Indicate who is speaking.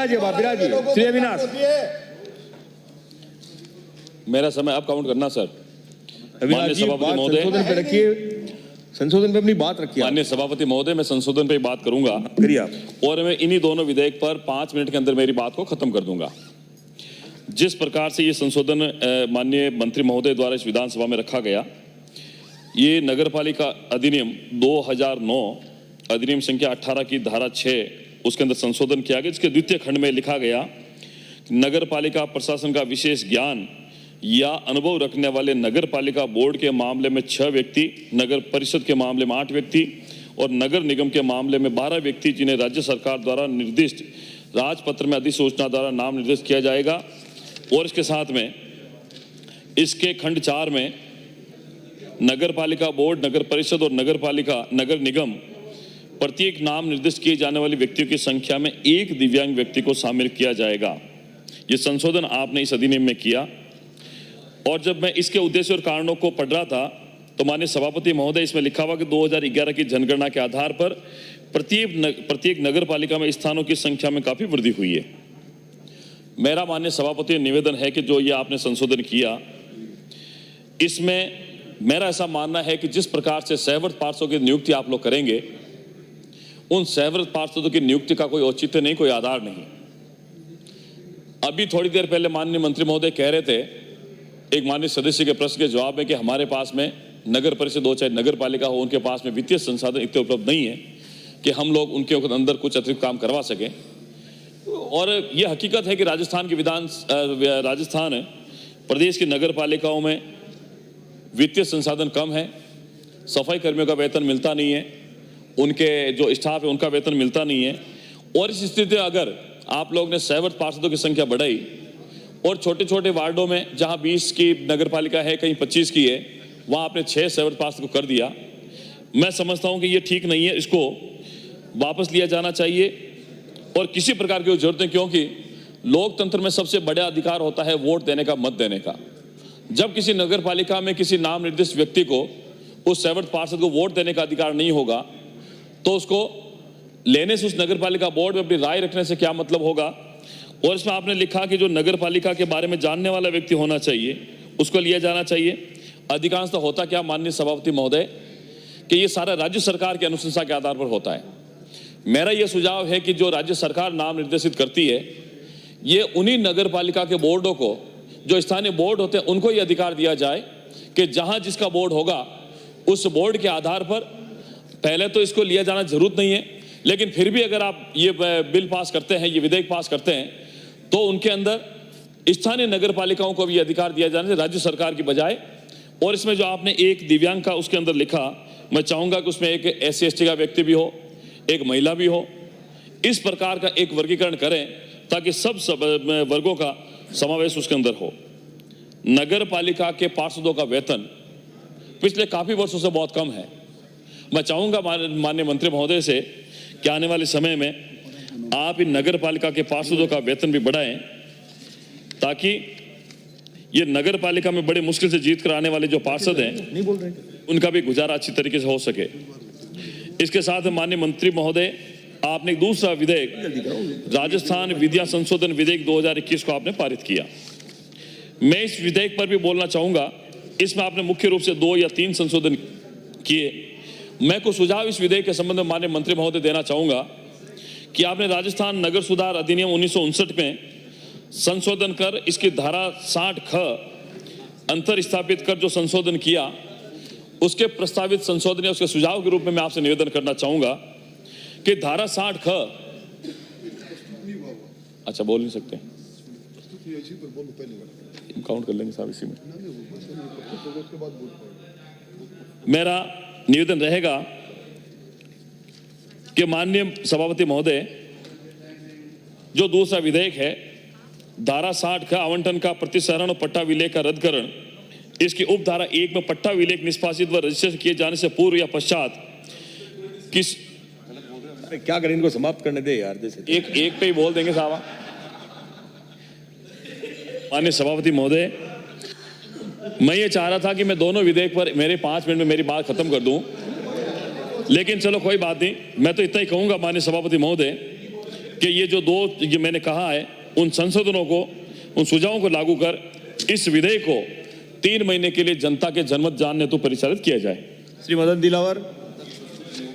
Speaker 1: श्री अविनाश,
Speaker 2: मेरा समय आप काउंट करना सर। माननीय सभापति महोदय,
Speaker 1: संशोधन पे रखिए, संशोधन पे अपनी बात रखिए।
Speaker 2: माननीय सभापति महोदय, मैं संशोधन पे बात करूंगा
Speaker 1: करिए आप।
Speaker 2: और मैं इन्हीं दोनों विधेयक पर 5 मिनट के अंदर मेरी बात को खत्म कर दूंगा। जिस प्रकार से ये संशोधन माननीय मंत्री महोदय द्वारा इस विधानसभा में रखा गया, ये नगरपालिका अधिनियम 2009 अधिनियम संख्या 18 की धारा 6 उसके अंदर संशोधन किया गया, जिसके द्वितीय खंड में लिखा गया नगरपालिका प्रशासन का विशेष ज्ञान या अनुभव रखने वाले नगरपालिका बोर्ड के मामले में 6 व्यक्ति, नगर परिषद के मामले में 8 व्यक्ति और नगर निगम के मामले में 12 व्यक्ति जिन्हें राज्य सरकार द्वारा निर्दिष्ट राजपत्र में अधिसूचना द्वारा नाम निर्दिष्ट किया जाएगा। और इसके साथ में इसके खंड 4 में नगरपालिका बोर्ड, नगर परिषद और नगर निगम प्रत्येक नाम निर्दिष्ट किए जाने वाले व्यक्तियों की संख्या में एक दिव्यांग व्यक्ति को शामिल किया जाएगा। ये संशोधन आपने इस अधिनियम में किया। और जब मैं इसके उद्देश्य और कारणों को पढ़ रहा था तो माननीय सभापति महोदय, इसमें लिखा हुआ कि 2011 की जनगणना के आधार पर प्रत्येक नगरपालिका में स्थानों की संख्या में काफी वृद्धि हुई है। मेरा माननीय सभापति निवेदन है कि जो ये आपने संशोधन किया, इसमें मेरा ऐसा मानना है कि जिस प्रकार से सहवर्त पार्षदों की नियुक्ति आप लोग करेंगे, उन सहवर्त पार्षदों की नियुक्ति का कोई औचित्य नहीं, कोई आधार नहीं। अभी थोड़ी देर पहले माननीय मंत्री महोदय कह रहे थे एक माननीय सदस्य के प्रश्न के जवाब में कि हमारे पास में नगर परिषद हो चाहे नगर पालिका हो, उनके पास में वित्तीय संसाधन इतने उपलब्ध नहीं है कि हम लोग उनके अंदर कुछ अतिरिक्त काम करवा सकें। और ये हकीकत है कि राजस्थान प्रदेश की नगर पालिकाओं में वित्तीय संसाधन कम है, सफाई कर्मियों का वेतन मिलता नहीं है, उनके जो स्टाफ है उनका वेतन मिलता नहीं है। और इस स्थिति में अगर आप लोग ने सहवर्त पार्षदों की संख्या बढ़ाई और छोटे छोटे वार्डों में जहां 20 की नगर पालिका है, कहीं 25 की है, वहां आपने 6 सहवर्त पार्षद को कर दिया, मैं समझता हूं कि ये ठीक नहीं है। इसको वापस लिया जाना चाहिए और किसी प्रकार की जरूरत नहीं, क्योंकि लोकतंत्र में सबसे बड़ा अधिकार होता है वोट देने का, मत देने का। जब किसी नगर पालिका में किसी नाम निर्दिष्ट व्यक्ति को, उस सहवर्त पार्षद को वोट देने का अधिकार नहीं होगा, तो उसको लेने से, उस नगर पालिका बोर्ड में अपनी राय रखने से क्या मतलब होगा। और इसमें आपने लिखा कि जो नगर पालिका के बारे में जानने वाला व्यक्ति होना चाहिए, उसको लिया जाना चाहिए। अधिकांशतः होता क्या माननीय सभापति महोदय, कि ये सारा राज्य सरकार की अनुशंसा के आधार पर होता है। मेरा यह सुझाव है कि जो राज्य सरकार नाम निर्देशित करती है, ये उन्हीं नगर पालिका के बोर्डों को, जो स्थानीय बोर्ड होते हैं, उनको ये अधिकार दिया जाए कि जहां जिसका बोर्ड होगा उस बोर्ड के आधार पर, पहले तो इसको लिया जाना जरूरत नहीं है, लेकिन फिर भी अगर आप ये बिल पास करते हैं, ये विधेयक पास करते हैं, तो उनके अंदर स्थानीय नगर पालिकाओं को भी अधिकार दिया जाने से राज्य सरकार की बजाय। और इसमें जो आपने एक दिव्यांग का उसके अंदर लिखा, मैं चाहूंगा कि उसमें एक SC/ST का व्यक्ति भी हो, एक महिला भी हो। इस प्रकार का एक वर्गीकरण करें ताकि सब वर्गों का समावेश उसके अंदर हो। नगर पालिका के पार्षदों का वेतन पिछले काफी वर्षों से बहुत कम है। मैं चाहूंगा माननीय मंत्री महोदय से कि आने वाले समय में आप इन नगर पालिका के पार्षदों का वेतन भी बढ़ाएं, ताकि ये नगर पालिका में बड़े मुश्किल से जीत कर आने वाले जो पार्षद हैं, उनका भी गुजारा अच्छी तरीके से हो सके। इसके साथ माननीय मंत्री महोदय, आपने एक दूसरा विधेयक, राजस्थान विद्या संशोधन विधेयक 2021 को आपने पारित किया। मैं इस विधेयक पर भी बोलना चाहूंगा। इसमें आपने मुख्य रूप से 2 या 3 संशोधन किए। मैं कुछ सुझाव इस विधेयक के संबंध में माननीय मंत्री महोदय देना चाहूंगा कि आपने राजस्थान नगर सुधार अधिनियम 1959 में संशोधन कर इसकी धारा 60ख अंतर स्थापित कर जो संशोधन किया, उसके प्रस्तावित संशोधन या उसके सुझाव के रूप में मैं आपसे निवेदन करना चाहूंगा कि धारा 60ख, अच्छा बोल नहीं सकते, काउंट कर लेंगे साहब इसी में। मेरा निवेदन रहेगा कि माननीय सभापति महोदय, जो दूसरा विधेयक है, धारा 60 का आवंटन का प्रतिसरण और पट्टा विलेख का रद्दकरण, इसकी उपधारा 1 में पट्टा विलेख निष्पादित व रजिस्ट्रेशन किए जाने से पूर्व या पश्चात किस,
Speaker 1: क्या करें, इनको समाप्त करने दे यार। जैसे
Speaker 2: एक पे ही बोल देंगे साहब। माननीय सभापति महोदय, मैं ये चाह रहा था कि मैं दोनों विधेयक पर मेरे 5 मिनट में मेरी बात खत्म कर दूं, लेकिन चलो कोई बात नहीं। मैं तो इतना ही कहूंगा माननीय सभापति महोदय कि ये मैंने कहा है, उन संशोधनों को, उन सुझावों को लागू कर इस विधेयक को 3 महीने के लिए जनता के जनमत जानने हेतु परिचालित किया जाए।
Speaker 1: श्री मदन दिलावर।